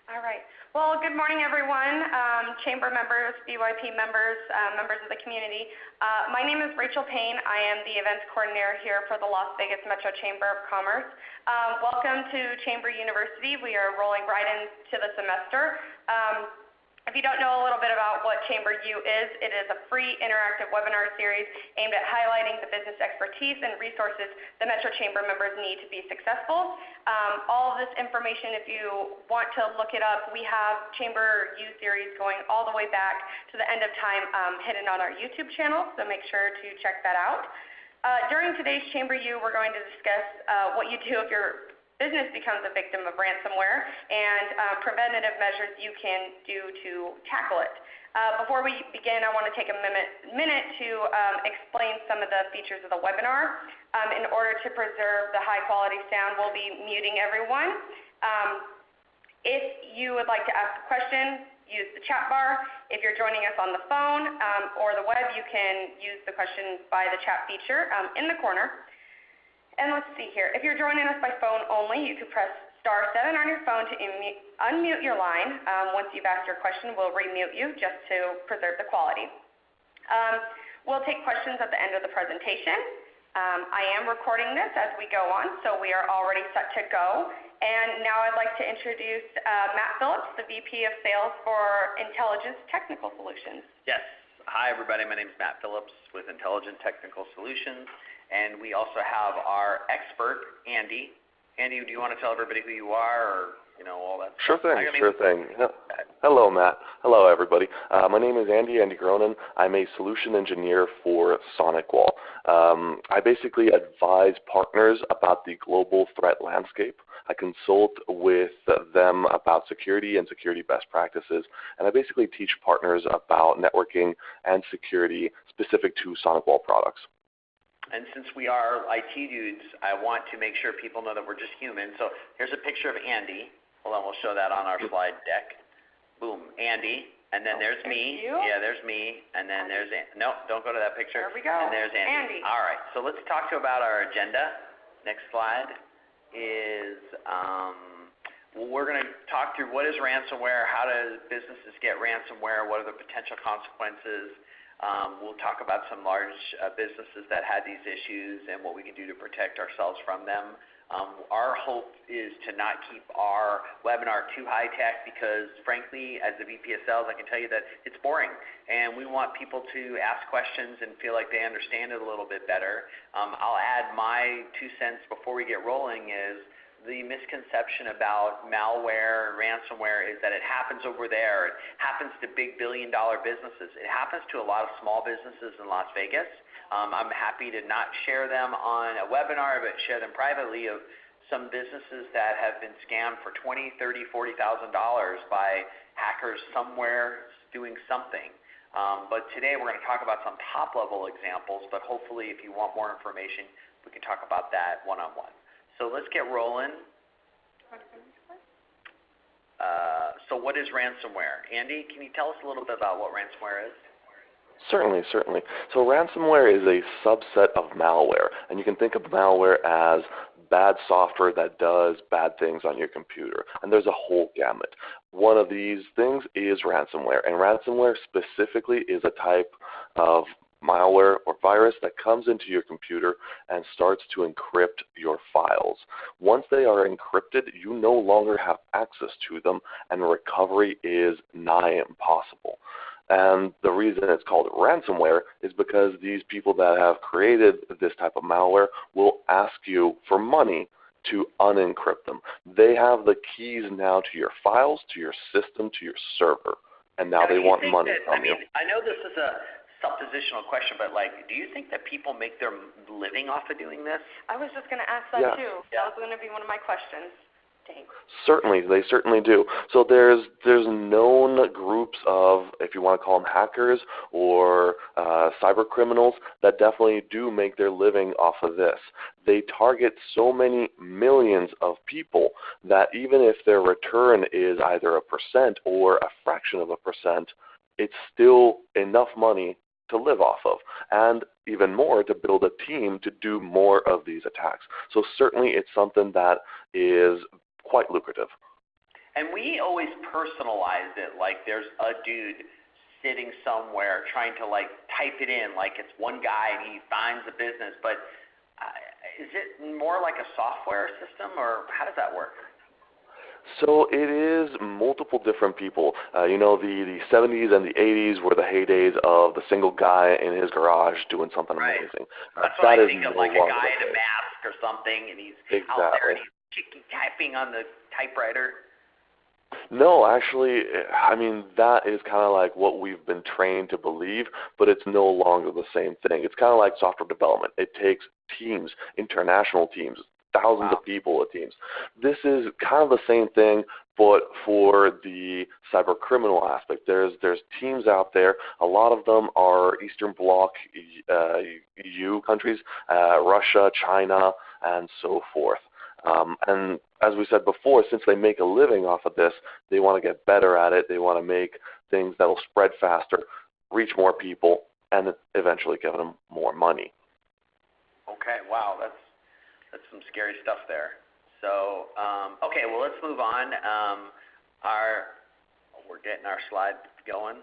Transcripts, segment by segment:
All right. Well, good morning, everyone. Chamber members, BYP members, members of the community. My name is Rachel Payne. I am the events coordinator here for the Las Vegas Metro Chamber of Commerce. Welcome to Chamber University. We are rolling right into the semester. If you don't know a little bit about what Chamber U is, it is a free interactive webinar series aimed at highlighting the business expertise and resources the Metro Chamber members need to be successful. All of this information, if you want to look it up, we have Chamber U series going all the way back to the end of time hidden on our YouTube channel, so make sure to check that out. During today's Chamber U, we're going to discuss what you do if your business becomes a victim of ransomware and preventative measures you can do to tackle it. Before we begin, I want to take a minute to explain some of the features of the webinar. In order to preserve the high quality sound, we'll be muting everyone. If you would like to ask a question, use the chat bar. If you're joining us on the phone or the web, you can use the question by the chat feature in the corner. And let's see here. If you're joining us by phone only, you could press *7 on your phone to unmute your line. Once you've asked your question, we'll remute you just to preserve the quality. We'll take questions at the end of the presentation. I am recording this as we go on, so we are already set to go. And now I'd like to introduce Matt Phillips, the VP of Sales for Intelligence Technical Solutions. Yes. Hi, everybody. My name is Matt Phillips with Intelligent Technical Solutions. And we also have our expert, Andy. Andy, do you want to tell everybody who you are, or all that Sure stuff? thing. Hello, Matt. Hello, everybody. My name is Andy Cronin. I'm a solution engineer for SonicWALL. I basically advise partners about the global threat landscape. I consult with them about security and security best practices, and I basically teach partners about networking and security specific to SonicWALL products. And since we are IT dudes, I want to make sure people know that we're just human. So here's a picture of Andy. Hold on, we'll show that on our slide deck. Boom, Andy. And then there's me. Yeah, there's me. And then there's Andy. No, don't go to that picture. There we go. And there's Andy. All right, so let's talk about our agenda. Next slide is we're going to talk through what is ransomware, how do businesses get ransomware, what are the potential consequences. We'll talk about some large businesses that had these issues and what we can do to protect ourselves from them. Our hope is to not keep our webinar too high-tech because, frankly, as the VP of Sales, I can tell you that it's boring. And we want people to ask questions and feel like they understand it a little bit better. I'll add my 2 cents before we get rolling is the misconception about malware and ransomware is that it happens over there. It happens to big billion-dollar businesses. It happens to a lot of small businesses in Las Vegas. I'm happy to not share them on a webinar, but share them privately of some businesses that have been scammed for $20,000, $30,000, $40,000 by hackers somewhere doing something. But today we're going to talk about some top-level examples, but hopefully if you want more information, we can talk about that one-on-one. So let's get rolling. So what is ransomware? Andy, can you tell us a little bit about what ransomware is? Certainly. So ransomware is a subset of malware, and you can think of malware as bad software that does bad things on your computer, and there's a whole gamut. One of these things is ransomware, and ransomware specifically is a type of malware or virus that comes into your computer and starts to encrypt your files. Once they are encrypted, you no longer have access to them, and recovery is nigh impossible. And the reason it's called ransomware is because these people that have created this type of malware will ask you for money to unencrypt them. They have the keys now to your files, to your system, to your server, and now they want money from you. I know this is a suppositional question, but do you think that people make their living off of doing this? I was just going to ask that too. That was going to be one of my questions. Thanks. Certainly, they certainly do. So there's known groups of, if you want to call them hackers or cyber criminals, that definitely do make their living off of this. They target so many millions of people that even if their return is either 1% or a fraction of 1%, it's still enough money to live off of, and even more to build a team to do more of these attacks. So certainly it's something that is quite lucrative. And we always personalize it like there's a dude sitting somewhere trying to like type it in like it's one guy and he finds a business. But is it more like a software system, or how does that work? So it is multiple different people. The 70s and the 80s were the heydays of the single guy in his garage doing something amazing. That's what I think of, like a guy in a mask or something, and he's out there and he's typing on the typewriter. No, actually, I mean, that is kind of like what we've been trained to believe, but it's no longer the same thing. It's kind of like software development. It takes teams, international teams, thousands of people at teams. This is kind of the same thing, but for the cyber criminal aspect. There's teams out there. A lot of them are Eastern Bloc EU countries, Russia, China, and so forth. And as we said before, since they make a living off of this, they want to get better at it. They want to make things that will spread faster, reach more people, and eventually give them more money. Okay, wow, that's some scary stuff there. So, okay, well, let's move on. We're getting our slide going.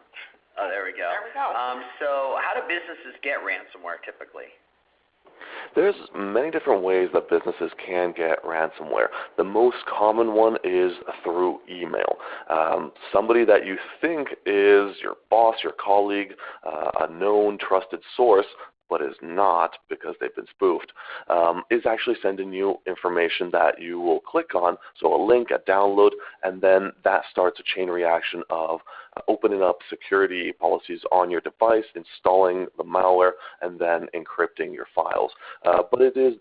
Oh, there we go. There we go. So how do businesses get ransomware typically? There's many different ways that businesses can get ransomware. The most common one is through email. Somebody that you think is your boss, your colleague, a known trusted source, but is not because they've been spoofed, is actually sending you information that you will click on, so a link, a download, and then that starts a chain reaction of opening up security policies on your device, installing the malware, and then encrypting your files. But it is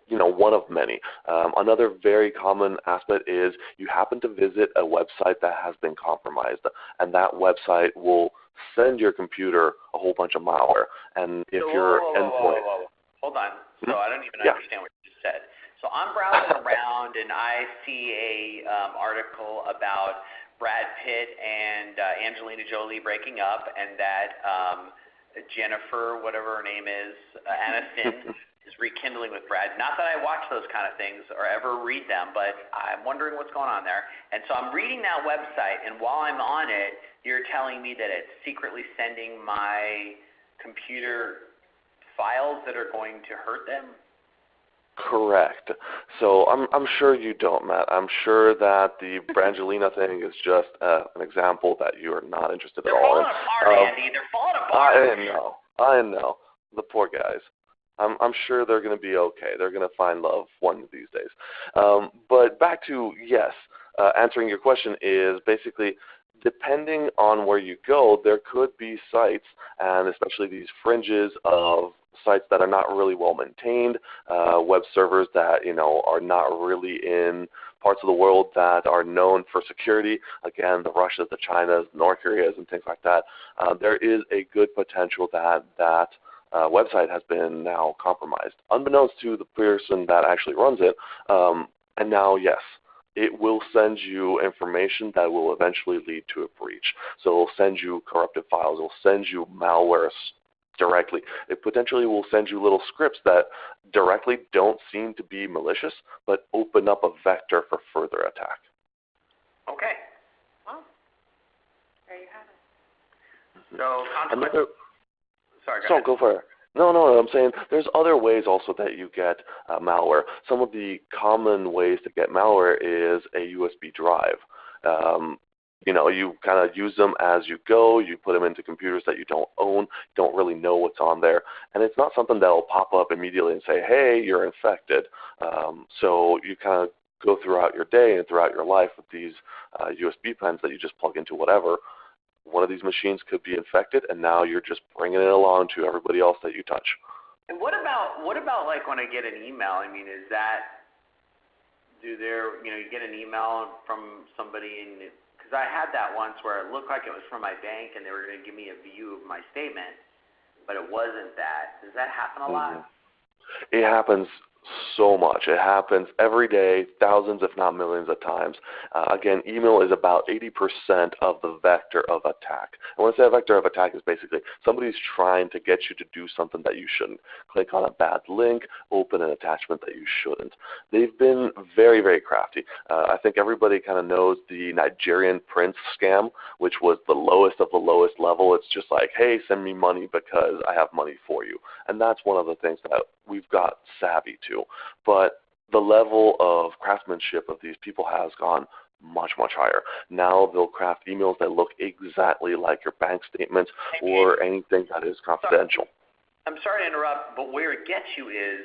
one of many. Another very common aspect is you happen to visit a website that has been compromised, and that website will send your computer a whole bunch of malware. And if your endpoint... Hold on. So I don't even understand what you just said. So I'm browsing around and I see a article about Brad Pitt and Angelina Jolie breaking up, and that Jennifer, whatever her name is, Aniston, is rekindling with Brad. Not that I watch those kind of things or ever read them, but I'm wondering what's going on there. And so I'm reading that website, and while I'm on it, you're telling me that it's secretly sending my computer files that are going to hurt them? Correct. So I'm sure you don't, Matt. I'm sure that the Brangelina thing is just an example that you are not interested at all in. They're falling apart, Andy. They're falling apart. I know. The poor guys. I'm sure they're going to be okay. They're going to find love one of these days. But back to, yes, answering your question is basically, depending on where you go, there could be sites, and especially these fringes of sites that are not really well maintained, web servers that are not really in parts of the world that are known for security. Again, the Russias, the Chinas, the North Koreas, and things like that. There is a good potential that website has been now compromised, unbeknownst to the person that actually runs it. And now, yes, it will send you information that will eventually lead to a breach. So it will send you corrupted files. It will send you malware directly. It potentially will send you little scripts that directly don't seem to be malicious, but open up a vector for further attack. Okay. Well, there you have it. So, sorry, go ahead. Go for it. No, I'm saying there's other ways also that you get malware. Some of the common ways to get malware is a USB drive. You kind of use them as you go. You put them into computers that you don't own, don't really know what's on there. And it's not something that will pop up immediately and say, hey, you're infected. So you kind of go throughout your day and throughout your life with these USB pens that you just plug into whatever. One of these machines could be infected, and now you're just bringing it along to everybody else that you touch. And what about like when I get an email? I mean, is that you get an email from somebody, because I had that once where it looked like it was from my bank and they were going to give me a view of my statement, but it wasn't that. Does that happen a lot? It happens so much. It happens every day, thousands if not millions of times. Again, email is about 80% of the vector of attack. And when I say a vector of attack is basically somebody's trying to get you to do something that you shouldn't. Click on a bad link, open an attachment that you shouldn't. They've been very, very crafty. I think everybody kind of knows the Nigerian prince scam, which was the lowest of the lowest level. It's just like, hey, send me money because I have money for you. And that's one of the things that we've got savvy to. But the level of craftsmanship of these people has gone much, much higher. Now they'll craft emails that look exactly like your bank statements or anything that is confidential. I'm sorry to interrupt, but where it gets you is,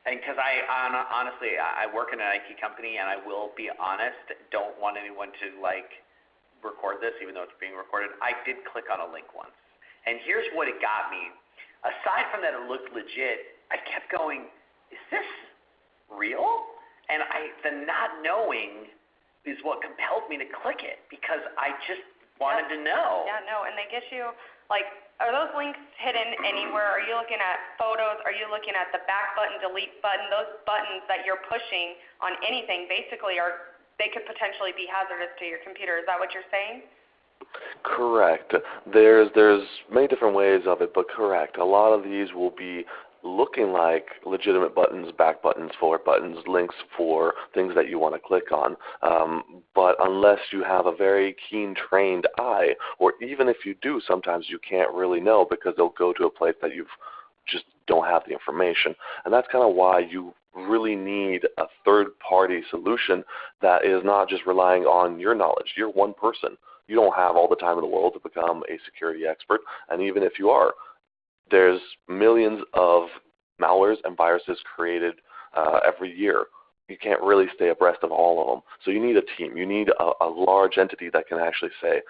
and because honestly, I work in an IT company, and I will be honest, don't want anyone to record this, even though it's being recorded. I did click on a link once, and here's what it got me. Aside from that, it looked legit. I kept going, is this real? And the not knowing is what compelled me to click it, because I just wanted to know. Yeah, no, and they get you, are those links hidden anywhere? Are you looking at photos? Are you looking at the back button, delete button? Those buttons that you're pushing on anything basically they could potentially be hazardous to your computer. Is that what you're saying? Correct. There's many different ways of it, but correct. A lot of these will be looking like legitimate buttons, back buttons, forward buttons, links for things that you want to click on. But unless you have a very keen, trained eye, or even if you do, sometimes you can't really know because they'll go to a place that you just don't have the information. And that's kind of why you really need a third-party solution that is not just relying on your knowledge. You're one person. You don't have all the time in the world to become a security expert, and even if you are, there's millions of malwares and viruses created every year. You can't really stay abreast of all of them. So you need a team. You need a large entity that can actually say,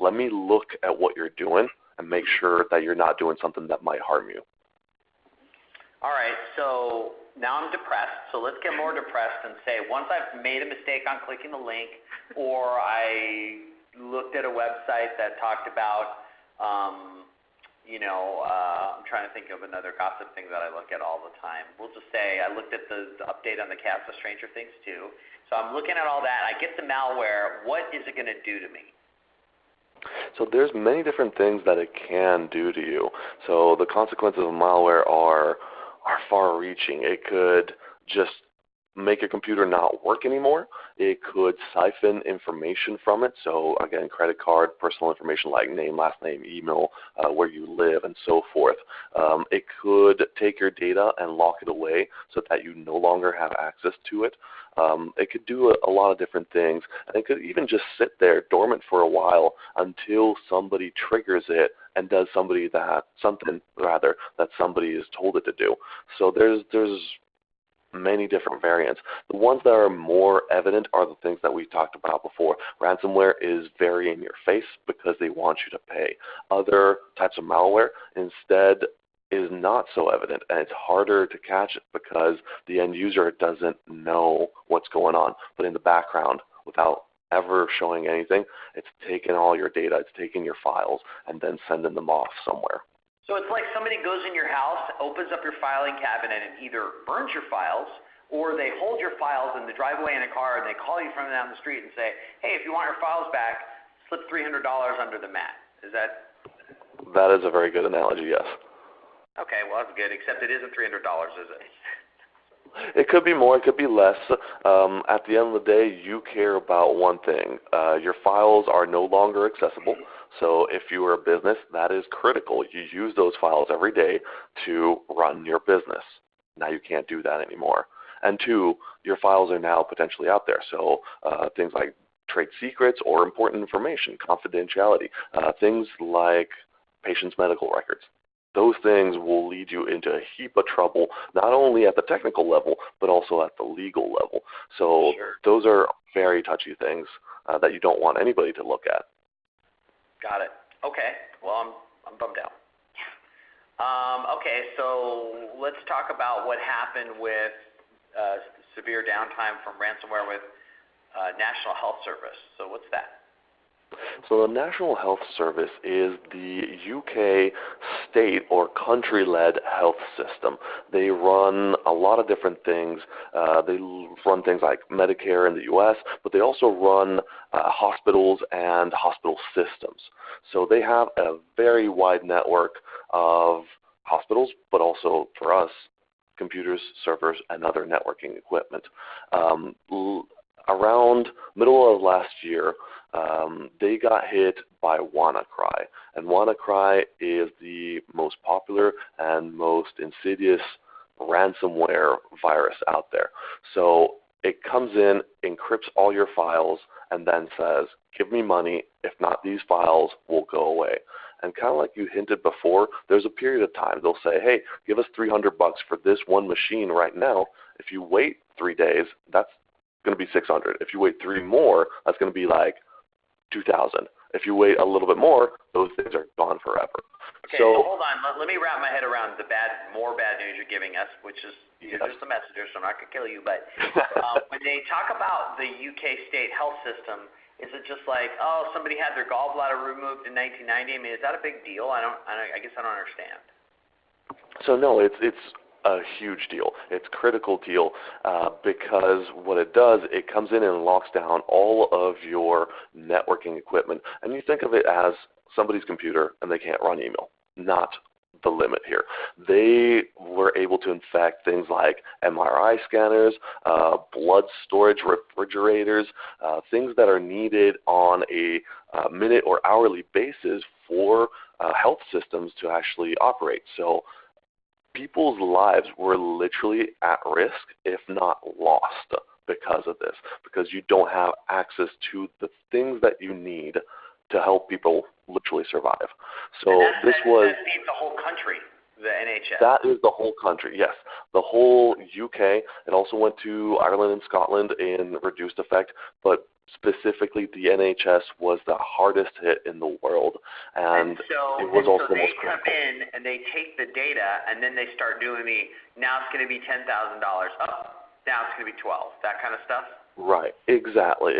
let me look at what you're doing and make sure that you're not doing something that might harm you. All right, so now I'm depressed, so let's get more depressed and say once I've made a mistake on clicking the link, or I looked at a website that talked about, I'm trying to think of another gossip thing that I look at all the time. We'll just say I looked at the update on the cast of Stranger Things 2. So I'm looking at all that. I get the malware. What is it going to do to me? So there's many different things that it can do to you. So the consequences of malware are far-reaching. It could just make your computer not work anymore. It could siphon information from it. So again, credit card, personal information like name, last name, email, where you live, and so forth. It could take your data and lock it away so that you no longer have access to it. It could do a lot of different things, and it could even just sit there dormant for a while until somebody triggers it and does something that somebody is told it to do. So there's many different variants. The ones that are more evident are the things that we talked about before. Ransomware is very in your face because they want you to pay. Other types of malware instead is not so evident, and it's harder to catch it because the end user doesn't know what's going on. But in the background, without ever showing anything, it's taking all your data, it's taking your files, and then sending them off somewhere. So it's like somebody goes in your house, opens up your filing cabinet, and either burns your files, or they hold your files in the driveway in a car, and they call you from down the street and say, hey, if you want your files back, slip $300 under the mat. Is that? That is a very good analogy, yes. Okay, well, that's good, except it isn't $300, is it? It could be more, it could be less. At the end of the day, you care about one thing. Your files are no longer accessible. So if you are a business, that is critical. You use those files every day to run your business. Now you can't do that anymore. And two, your files are now potentially out there. So things like trade secrets or important information, confidentiality, things like patients' medical records. Those things will lead you into a heap of trouble, not only at the technical level, but also at the legal level. So those are very touchy things that you don't want anybody to look at. Got it. Okay. Well, I'm bummed out. Okay, so let's talk about what happened with severe downtime from ransomware with National Health Service. So what's that? So the National Health Service is the UK state or country-led health system. They run a lot of different things. They run things like Medicare in the US, but they also run hospitals and hospital systems. So they have a very wide network of hospitals, but also for us, computers, servers, and other networking equipment. Around middle of last year, they got hit by WannaCry. And WannaCry is the most popular and most insidious ransomware virus out there. So it comes in, encrypts all your files, and then says, give me money. If not, these files will go away. And kind of like you hinted before, there's a period of time. They'll say, hey, give us $300 for this one machine right now. If you wait 3 days, that's going to be $600. If you wait 3 more, that's going to be like $2,000. If you wait a little bit more, those things are gone forever. Okay, so hold on. Let me wrap my head around the more bad news you're giving us, which is just the messenger, so I'm not going to kill you. But when they talk about the UK state health system, is it just like, oh, somebody had their gallbladder removed in 1990? I mean, is that a big deal? I guess I don't understand. So no, it's a huge deal. It's a critical deal because what it does, it comes in and locks down all of your networking equipment. And you think of it as somebody's computer and they can't run email. Not the limit here. They were able to infect things like MRI scanners, blood storage refrigerators, things that are needed on a minute or hourly basis for health systems to actually operate. So people's lives were literally at risk, if not lost, because of this, because you don't have access to the things that you need to help people literally survive. So that feeds the whole country, the NHS. That is the whole country, yes. The whole UK. It also went to Ireland and Scotland in reduced effect, but specifically the NHS was the hardest hit in the world, and it was also the most critical. So they come in and they take the data and then they start doing now it's going to be $10,000. Oh, now it's going to be 12. That kind of stuff? Right, exactly.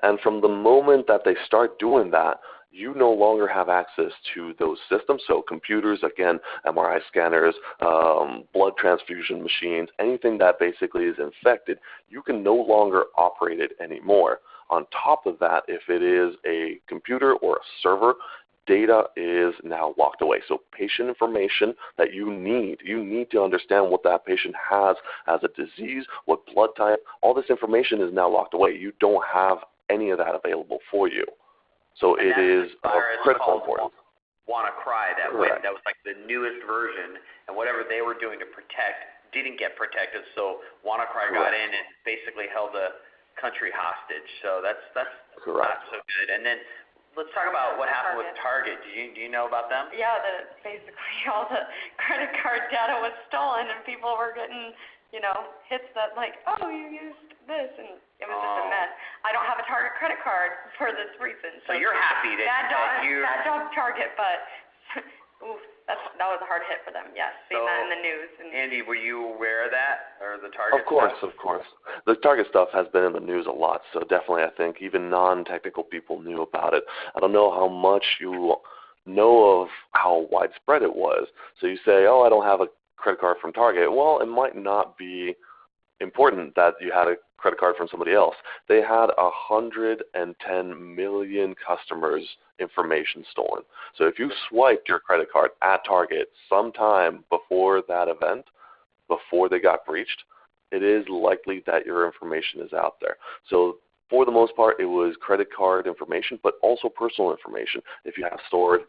And from the moment that they start doing that, you no longer have access to those systems. So computers, again, MRI scanners, blood transfusion machines, anything that basically is infected, you can no longer operate it anymore. On top of that, if it is a computer or a server, data is now locked away. So patient information that you need to understand what that patient has as a disease, what blood type, all this information is now locked away. You don't have any of that available for you. So it is of critical importance. WannaCry that was like the newest version, and whatever they were doing to protect didn't get protected. So WannaCry got in and basically held the country hostage. So that's not so good. And then let's talk about what happened with Target. Do you know about them? Yeah, basically all the credit card data was stolen, and people were getting, hits that like, oh, you used this, and it was just a mess. I don't have a Target credit card for this reason. So you're happy bad dog Target, but oof, that was a hard hit for them. Yes, seeing that in the news. And Andy, were you aware of that, or the Target Of course. The Target stuff has been in the news a lot, so definitely I think even non-technical people knew about it. I don't know how much you know of how widespread it was. So you say, oh, I don't have a credit card from Target. Well, it might not be important that you had a credit card from somebody else. They had 110 million customers' information stolen. So if you swiped your credit card at Target sometime before that event, before they got breached, it is likely that your information is out there. So for the most part, it was credit card information, but also personal information. If you have stored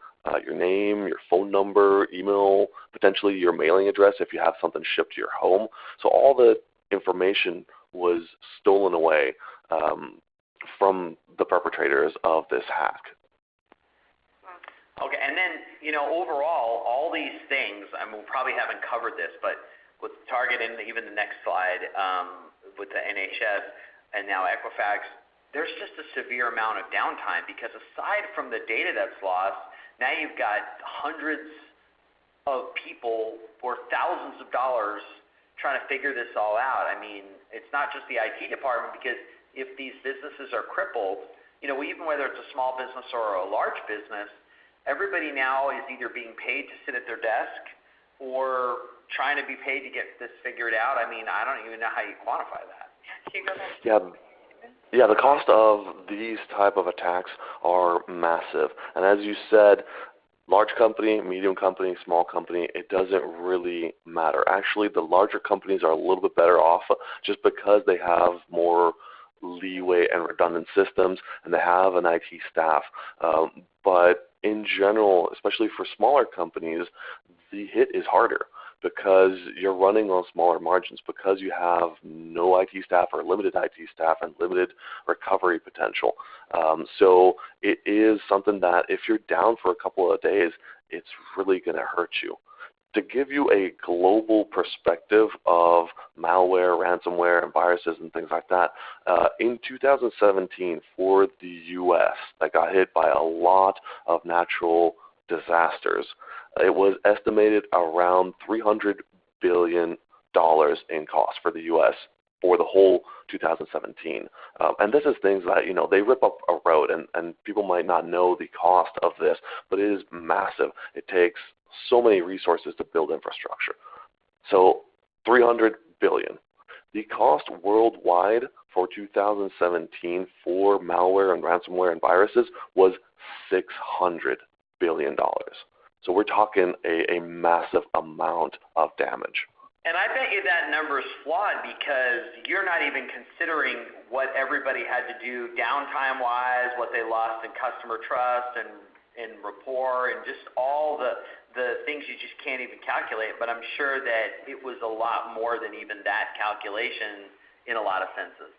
your name, your phone number, email, potentially your mailing address, if you have something shipped to your home. So all the information was stolen away from the perpetrators of this hack. Okay, and then, overall, all these things, we probably haven't covered this, but with Target and even the next slide, with the NHS and now Equifax, there's just a severe amount of downtime because aside from the data that's lost, now you've got hundreds of people for thousands of dollars trying to figure this all out. I mean, it's not just the IT department, because if these businesses are crippled, even whether it's a small business or a large business, everybody now is either being paid to sit at their desk or trying to be paid to get this figured out. I mean, I don't even know how you quantify that. Yeah, the cost of these type of attacks are massive. And as you said, large company, medium company, small company, it doesn't really matter. Actually, the larger companies are a little bit better off just because they have more leeway and redundant systems, and they have an IT staff. But in general, especially for smaller companies, the hit is harder because you're running on smaller margins, because you have no IT staff or limited IT staff and limited recovery potential. So it is something that if you're down for a couple of days, it's really going to hurt you. To give you a global perspective of malware, ransomware, and viruses and things like that, in 2017 for the U.S. that got hit by a lot of natural disasters, it was estimated around $300 billion in cost for the U.S. for the whole 2017. And this is things that, they rip up a road, and people might not know the cost of this, but it is massive. It takes so many resources to build infrastructure. So $300 billion. The cost worldwide for 2017 for malware and ransomware and viruses was $600 billion. So we're talking a massive amount of damage. And I bet you that number is flawed because you're not even considering what everybody had to do downtime-wise, what they lost in customer trust and rapport, and just all the things you just can't even calculate. But I'm sure that it was a lot more than even that calculation in a lot of senses.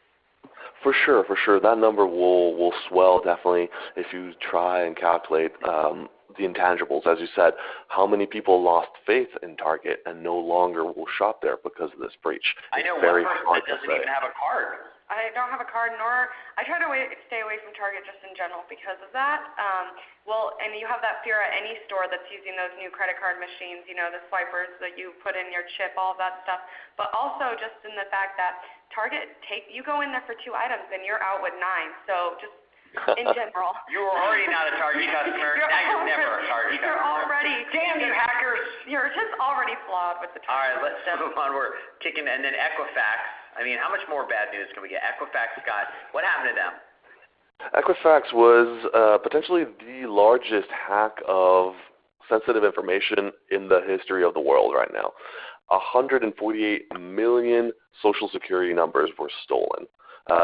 For sure. That number will swell definitely if you try and calculate the intangibles. As you said, how many people lost faith in Target and no longer will shop there because of this breach? I know very one person hard that doesn't to say. even have a card. I don't have a card, nor I try to stay away from Target just in general because of that. And you have that fear at any store that's using those new credit card machines, the swipers that you put in your chip, all of that stuff. But also just in the fact that Target, you go in there for 2 items and you're out with 9. So just in general. You were already not a Target customer. Now you're never a Target customer. You're already. Damn you hackers. You're just already flawed with the Target. All right, let's move on. We're kicking, and then Equifax. I mean, how much more bad news can we get? Equifax, Scott, what happened to them? Equifax was potentially the largest hack of sensitive information in the history of the world right now. 148 million social security numbers were stolen.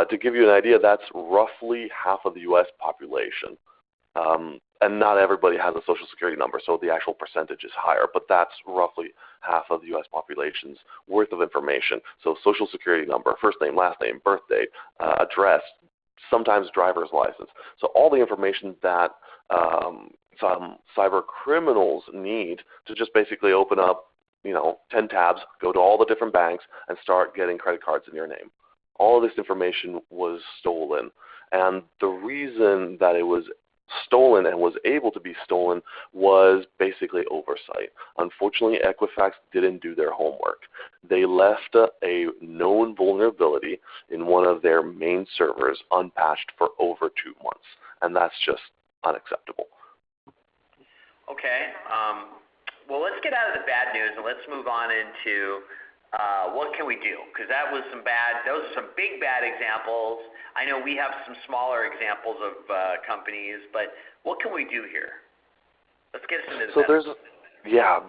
To give you an idea, that's roughly half of the U.S. population. And not everybody has a social security number, so the actual percentage is higher, but that's roughly half of the U.S. population's worth of information. So social security number, first name, last name, birth date, address, sometimes driver's license. So all the information that some cyber criminals need to just basically open up 10 tabs, go to all the different banks, and start getting credit cards in your name. All of this information was stolen, and the reason that it was stolen and was able to be stolen was basically oversight. Unfortunately, Equifax didn't do their homework. They left a known vulnerability in one of their main servers unpatched for over 2 months, and that's just unacceptable. Okay. Well, let's get out of the bad news and let's move on into what can we do? Because those are some big bad examples. I know we have some smaller examples of companies, but what can we do here? Let's get into the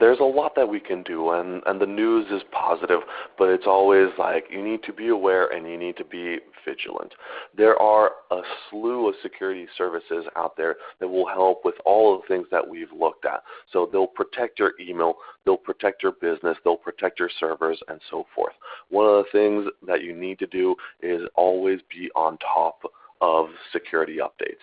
there's a lot that we can do, and the news is positive, but it's always like you need to be aware and you need to be vigilant. There are a slew of security services out there that will help with all of the things that we've looked at. So they'll protect your email, they'll protect your business, they'll protect your servers, and so forth. One of the things that you need to do is always be on top of security updates.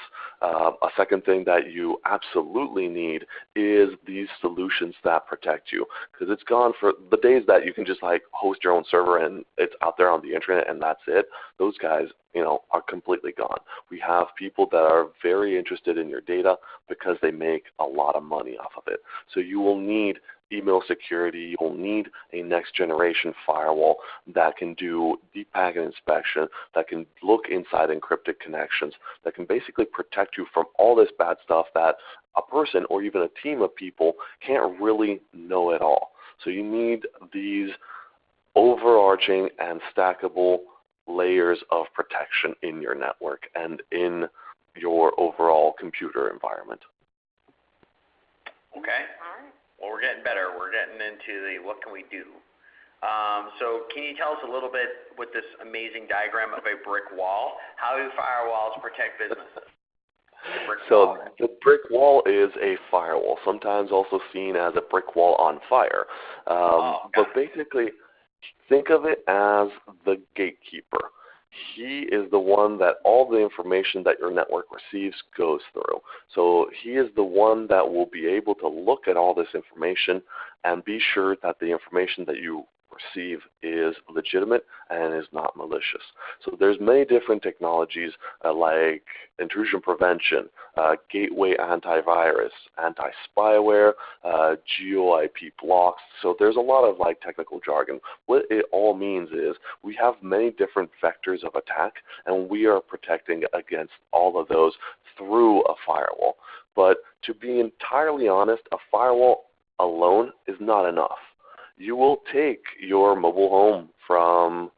A second thing that you absolutely need is these solutions that protect you, because it's gone for the days that you can just host your own server and it's out there on the internet and that's it. Those guys, are completely gone. We have people that are very interested in your data because they make a lot of money off of it. So you will need email security, you'll need a next-generation firewall that can do deep packet inspection, that can look inside encrypted connections, that can basically protect you from all this bad stuff that a person or even a team of people can't really know at all. So you need these overarching and stackable layers of protection in your network and in your overall computer environment. Okay. Well, we're getting better. We're getting into the what can we do. So can you tell us a little bit with this amazing diagram of a brick wall? How do firewalls protect businesses? The brick wall is a firewall, sometimes also seen as a brick wall on fire. But basically, think of it as the gatekeeper. He is the one that all the information that your network receives goes through. So he is the one that will be able to look at all this information and be sure that the information that you receive is legitimate and is not malicious. So there's many different technologies like intrusion prevention, gateway antivirus, anti-spyware, geo-IP blocks. So there's a lot of technical jargon. What it all means is we have many different vectors of attack, and we are protecting against all of those through a firewall. But to be entirely honest, a firewall alone is not enough. You will take your mobile home from,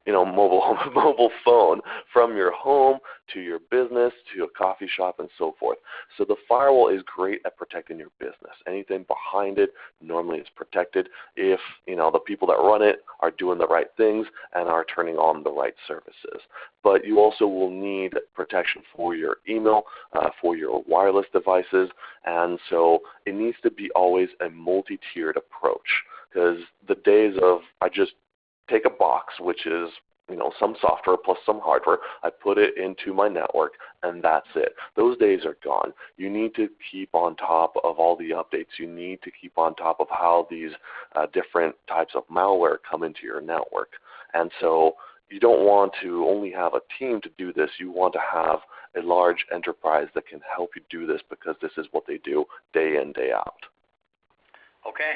mobile phone from your home to your business to a coffee shop and so forth. So the firewall is great at protecting your business. Anything behind it normally is protected if, the people that run it are doing the right things and are turning on the right services. But you also will need protection for your email, for your wireless devices, and so it needs to be always a multi-tiered approach. Because the days of I just take a box, which is some software plus some hardware, I put it into my network, and that's it. Those days are gone. You need to keep on top of all the updates. You need to keep on top of how these different types of malware come into your network. And so you don't want to only have a team to do this. You want to have a large enterprise that can help you do this because this is what they do day in, day out. Okay.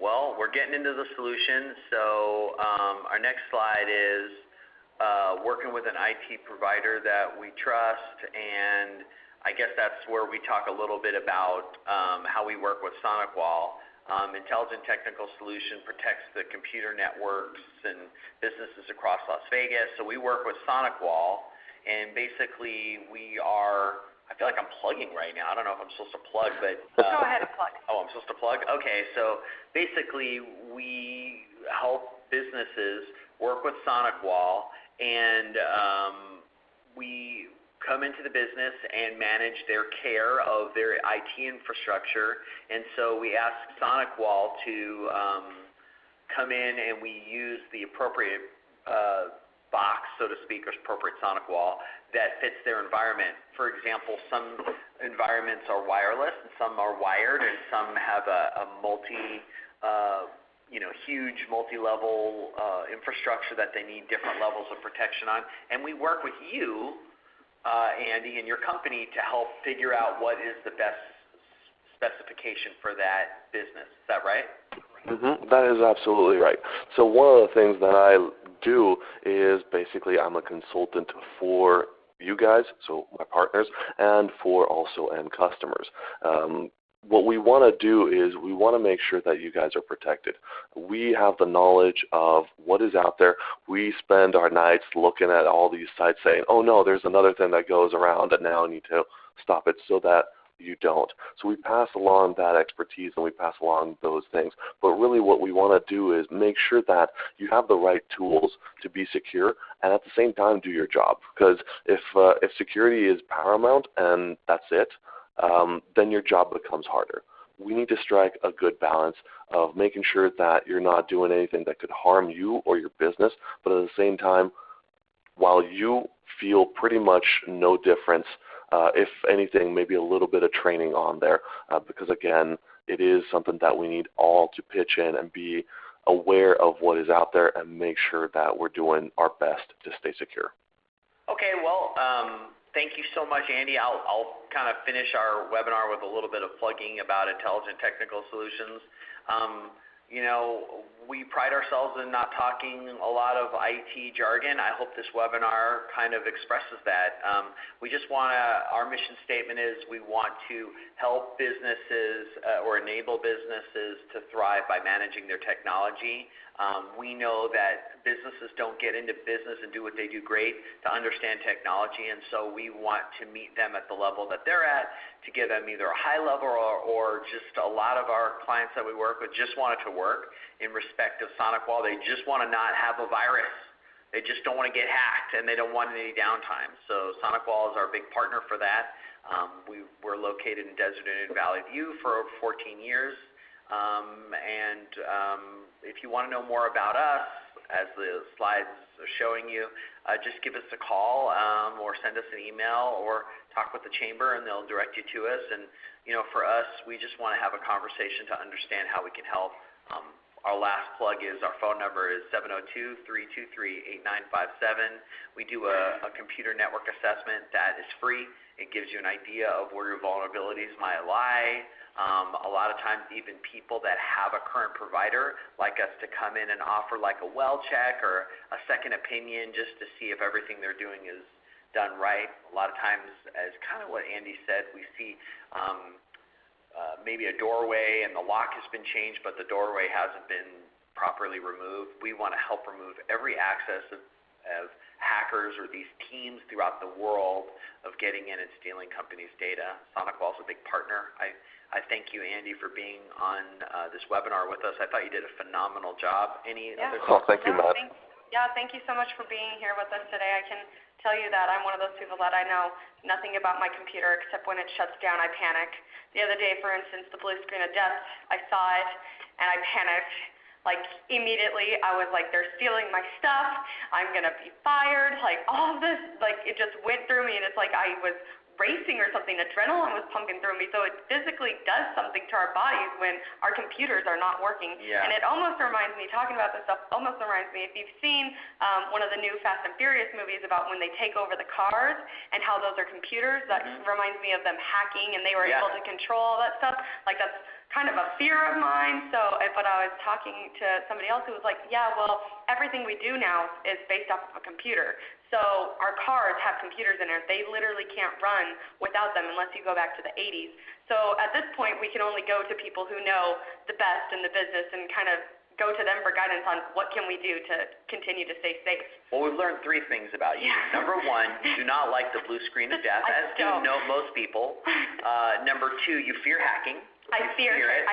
Well, we're getting into the solution. So our next slide is working with an IT provider that we trust, and I guess that's where we talk a little bit about how we work with SonicWALL. Intelligent Technical Solution protects the computer networks and businesses across Las Vegas. So we work with SonicWALL, and basically we are, I feel like I'm plugging right now. I don't know if I'm supposed to plug, but go ahead and plug. Oh, I'm supposed to plug? Okay, so basically we help businesses work with SonicWALL, and we come into the business and manage their care of their IT infrastructure. And so we ask SonicWALL to come in, and we use the appropriate box, so to speak, or appropriate SonicWALL that fits their environment. For example, some environments are wireless and some are wired, and some have a huge multi-level infrastructure that they need different levels of protection on. And we work with you, Andy, and your company to help figure out what is the best specification for that business. Is that right? Mm-hmm. That is absolutely right. So one of the things that I do is basically I'm a consultant for you guys, so my partners, and for also end customers. What we want to do is we want to make sure that you guys are protected. We have the knowledge of what is out there. We spend our nights looking at all these sites saying, oh no, there's another thing that goes around and now I need to stop it so that you don't. So we pass along that expertise and we pass along those things. But really what we want to do is make sure that you have the right tools to be secure and at the same time do your job. Because if security is paramount and that's it, then your job becomes harder. We need to strike a good balance of making sure that you're not doing anything that could harm you or your business, but at the same time, while you feel pretty much no difference, if anything, maybe a little bit of training on there, because again, it is something that we need all to pitch in and be aware of what is out there and make sure that we're doing our best to stay secure. Okay, well, thank you so much, Andy. I'll kind of finish our webinar with a little bit of plugging about Intelligent Technical Solutions. You know, we pride ourselves in not talking a lot of IT jargon. I hope this webinar kind of expresses that. We just want to, our mission statement is we want to help businesses or enable businesses to thrive by managing their technology. We know that businesses don't get into business and do what they do great to understand technology, and so we want to meet them at the level that they're at to give them either a high level or just a lot of our clients that we work with just want it to work in respect of SonicWALL. They just want to not have a virus. They just don't want to get hacked, and they don't want any downtime. So SonicWALL is our big partner for that. We're located in Desert Inn Valley View for over 14 years. If you want to know more about us, as the slides are showing you, just give us a call or send us an email or talk with the chamber, and they'll direct you to us. And you know, for us, we just want to have a conversation to understand how we can help. Our last plug is our phone number is 702-323-8957. We do a computer network assessment that is free. It gives you an idea of where your vulnerabilities might lie. A lot of times even people that have a current provider like us to come in and offer like a well check or a second opinion just to see if everything they're doing is done right. A lot of times, as kind of what Andy said, we see maybe a doorway and the lock has been changed, but the doorway hasn't been properly removed. We want to help remove every access of hackers or these teams throughout the world of getting in and stealing companies' data. SonicWALL is a big partner. I thank you, Andy, for being on this webinar with us. I thought you did a phenomenal job. Any other thoughts? Thank you, Matt. Thank you so much for being here with us today. I can tell you that I'm one of those people that I know nothing about my computer except when it shuts down, I panic. The other day, for instance, the blue screen of death, I saw it and I panicked. Like immediately, I was like, they're stealing my stuff. I'm going to be fired. Like all of this, like it just went through me, and it's like I was racing or something. Adrenaline was pumping through me. So it physically does something to our bodies when our computers are not working. Yeah. And it almost reminds me, talking about this stuff almost reminds me, if you've seen one of the new Fast and Furious movies about when they take over the cars and how those are computers, that reminds me of them hacking and they were able to control all that stuff. Like that's kind of a fear of mine. So, but I was talking to somebody else who was like, yeah, well, everything we do now is based off of a computer. So our cars have computers in it. They literally can't run without them unless you go back to the 80s. So at this point, we can only go to people who know the best in the business and kind of go to them for guidance on what can we do to continue to stay safe. Well, we've learned three things about you. Yeah. Number one, you do not like the blue screen of death, as do most people. Number two, you fear hacking. I fear it.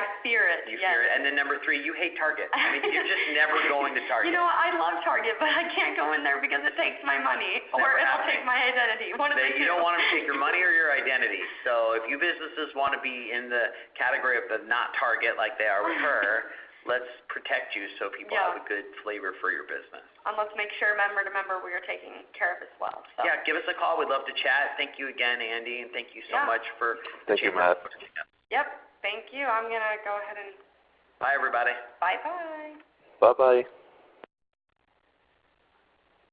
You fear it. And then number three, you hate Target. I mean, you're just never going to Target. You know what? I love Target, but I can't go in there because it takes my money or it'll take my identity. One of the two. You don't want them to take your money or your identity. So if you businesses want to be in the category of the not Target like they are with her, let's protect you so people have a good flavor for your business. And let's make sure member to member we are taking care of as well. So. Yeah, give us a call. We'd love to chat. Thank you again, Andy, and thank you so much for Thank you, Matt. Yep. Thank you. I'm going to go ahead and... Bye, everybody. Bye-bye. Bye-bye.